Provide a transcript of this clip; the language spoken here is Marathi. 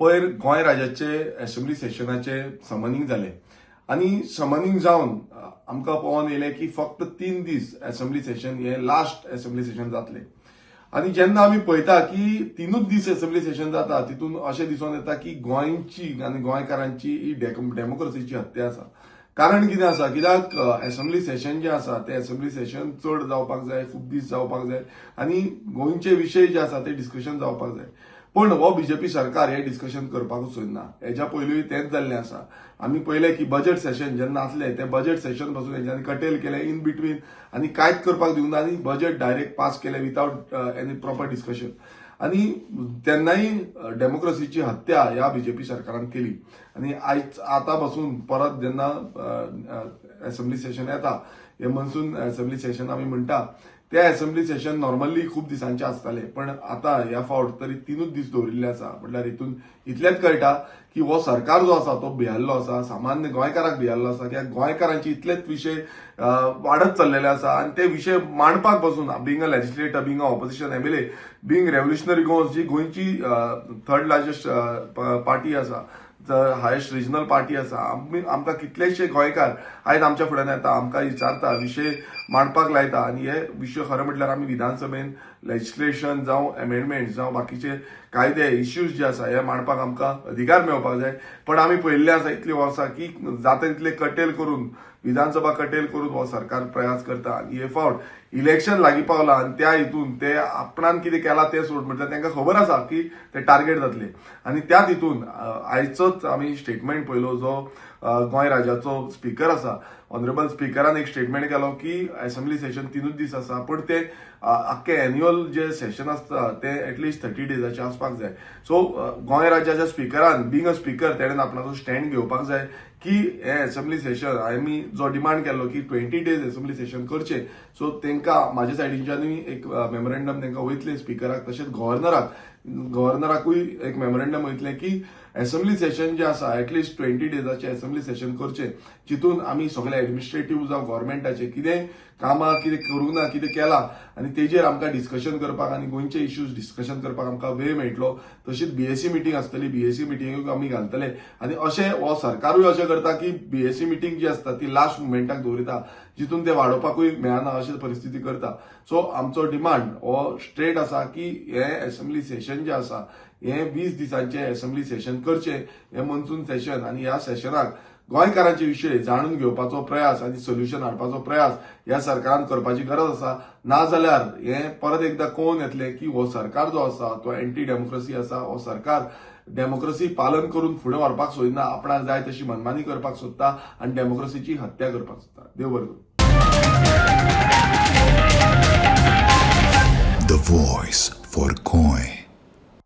पयर गोंय राज्याचे असेंब्ली सेशनाचे समनिंग जाले आणि समनिंग जावन आमकां पळोवन येयलें की फक्त 3 दीस असेंब्ली सेशन हे लास्ट असेंब्ली सेशन जातलें आणि जेन्ना आमी पळयता की 3च दीस असेंब्ली सेशन जाता तितून अशें दिसून येता की गोंयची आनी गोंयकारांची ही डेमोक्रेसीची हत्या आसा. कारण कितें आसा कित्याक असेंब्ली सेशन जे आसा ते असेंब्ली सेशन चड जावपाक जाय, खूब दीस जावपाक जाय आणि गोंयचे विशय जे आसा ते डिस्कशन जावपाक जाय. पण हो बीजेपी सरकार हे डिस्कशन करपाकूच सोदना. हेच्या पयलींय तेंच जाल्लें आसा. आमी पळयलें की बजेट सेशन जेन्ना आसलें ते बजेट सेशन पासून हेंच्यांनी कटेल केलें इन बिटवीन आनी कांयच करपाक दिवना आनी बजेट डायरेक्ट पास केलें विथआउट एनी प्रॉपर डिस्कशन. आणि तेन्नाय डेमोक्रेसीची हत्या ह्या बीजेपी सरकारान केली आणि आयज आतां पासून परत जेन्ना असेंब्ली सेशन येता हे मनसून असेंब्ली सेशन आमी म्हणटा ते असेंब्ली सेशन नॉर्मली खूब दिसांचे आसताले पण आता ह्या फावट तरी 3च दीस दवरिल्ले आसा. म्हटल्यार हितून इतलेंच कळटा की हो सरकार जो आसा तो भियाल्लो आसा, सामान्य गोंयकाराक भियाल्लो आसा कित्याक गोंयकारांचे इतलेच विशय वाडत चल्लेले आसा आणि ते विशय मांडपाक पासून being a legislator, being an opposition MLA, being revolutionary Goans जी गोंयची 3rd लार्जस्ट पार्टी आसा, हायेस्ट रिजनल पार्टी आसा, आमकां कितलेशे गोंयकार आयज आमच्या फुड्यान येता, आमकां विचारता, विशय मांडपाक लायता आणि हे विशय खरें म्हटल्यार आमी विधानसभेन लेजिस्लेशन जावं अमेंडमेंट जावं बाकीचे कायदे इश्यूज जे आसा हे मांडपाक आमकां अधिकार मेळपाक जाय. पण आमी पळयल्लें आसा इतली वर्सां की जाता तितले कटेल करून विधानसभा कटेल करून हो सरकार प्रयास करता आणि हे फावट इलेक्शन लागीं पावलां आणि त्या हितून ते आपणान कितें केलां तें सोड म्हटल्यार तांकां खबर आसा की ते टार्गेट जातले आणि त्या हितून आयचोच आमी स्टेटमेंट पळयलो जो गोंय राज्याचो स्पीकर आसा ऑनरेबल स्पीकरान एक स्टेटमेंट केलो की असेंब्ली सेशन 3च दीस आसा पण ते आख्खे एन्युअल जे सेशन आसता ते एटलिस्ट 30 डेजाचे आसपाक जाय. सो गोंय राज्याच्या स्पीकरान बिंग अ स्पीकर तेणेन आपणाचो स्टँड घेवपाक जाय की हे असेंब्ली सेशन आमी जो डिमांड केलो की 20 डेज असेंब्ली सेशन करचे. सो तांकां म्हाज्या सायडींच्यानूय एक मेमोरेंडम तांकां वयतले स्पीकराक तशेंच गव्हर्नराकूय एक मेमोरेंडम वयतले की असेंब्ली सेशन जे आसा एटलिस्ट 20 डेजाचे असेंब्ली सेशन करचे जितून आमी सगळे एडमिनिस्ट्रेटिव्ह जावं गव्हर्नमेंटाचे कितें कामां कितें करूंक ना कितें केलां आनी तेजेर आमकां डिस्कशन करपाक आनी गोंयचे इश्यूज डिस्कशन करपाक आमकां वेळ मेळटलो. तशीच बीएससी मिटींग आसतली, बीएससी मिटींगूय आमी घालतले आनी अशें हो सरकारूय अशें करता की बीएससी मिटींग जी आसता ती लास्ट मुमेंटाक दवरिता जितून ते वाडोवपाकूय मेळना अशी परिस्थिती करता. सो आमचो डिमांड हो स्ट्रेट आसा की हे असेंब्ली सेशन जे आसा हे 20 दिसांचे असेंब्ली सेशन करचे. हे मनसून सेशन आणि ह्या सेशनाक गोंयकारांचे विशय जाणून घेवपाचो प्रयास आणि सोल्युशन हाडपाचो प्रयास ह्या सरकारान करपाची गरज आसा. नाजाल्यार हे परत एकदा कळून येतले की हो सरकार जो आसा तो एंटी डेमोक्रेसी आसा. हो सरकार डेमोक्रेसी पालन करून फुडें व्हरपाक सोदिना, आपणाक जाय तशी मनमानी करपाक सोदता आणि डेमोक्रेसीची हत्या करपाक सोदता. देव बरें करूं.